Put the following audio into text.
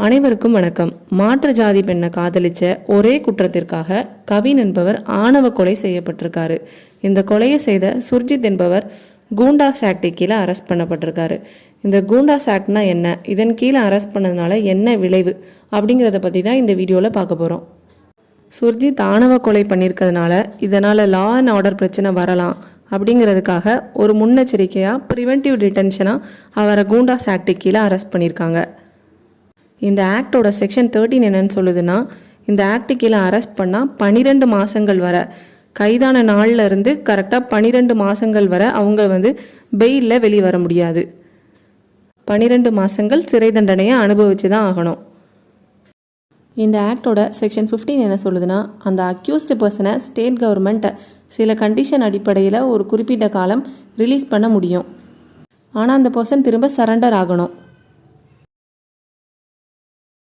அனைவருக்கும் வணக்கம். மாற்று ஜாதி பெண்ணை காதலிச்ச ஒரே குற்றத்திற்காக கவின் என்பவர் ஆணவ கொலை செய்யப்பட்டிருக்காரு. இந்த கொலையை செய்த சுர்ஜித் என்பவர் கூண்டாஸ் ஆக்ட் கீழே அரெஸ்ட் பண்ணப்பட்டிருக்காரு. இந்த கூண்டாஸ் ஆக்ட்னா என்ன, இதன் கீழே அரெஸ்ட் பண்ணதுனால என்ன விளைவு அப்படிங்கிறத பற்றி தான் இந்த வீடியோவில் பார்க்க போகிறோம். சுர்ஜித் ஆணவ கொலை பண்ணியிருக்கிறதுனால இதனால் லா அண்ட் ஆர்டர் பிரச்சனை வரலாம் அப்படிங்கிறதுக்காக ஒரு முன்னெச்சரிக்கையாக ப்ரிவென்டிவ் டிடென்ஷனாக அவரை கூண்டாஸ் ஆக்ட் கீழே அரெஸ்ட் பண்ணியிருக்காங்க. இந்த ஆக்டோட செக்ஷன் 13 என்னன்னு சொல்லுதுன்னா, இந்த ஆக்ட் கீழே அரெஸ்ட் பண்ணால் 12 மாதங்கள் வரை, கைதான நாளில் இருந்து கரெக்டாக 12 மாதங்கள் வரை அவங்க பெயிலில் வெளியே வர முடியாது. 12 மாதங்கள் சிறை தண்டனையை அனுபவிச்சு தான் ஆகணும். இந்த ஆக்டோட செக்ஷன் 15 என்ன சொல்லுதுன்னா, அந்த அக்யூஸ்டு பர்சனை ஸ்டேட் கவர்மெண்ட் சில கண்டிஷன் அடிப்படையில் ஒரு குறிப்பிட்ட காலம் ரிலீஸ் பண்ண முடியும். ஆனால் அந்த பர்சன் திரும்ப சரண்டர் ஆகணும்.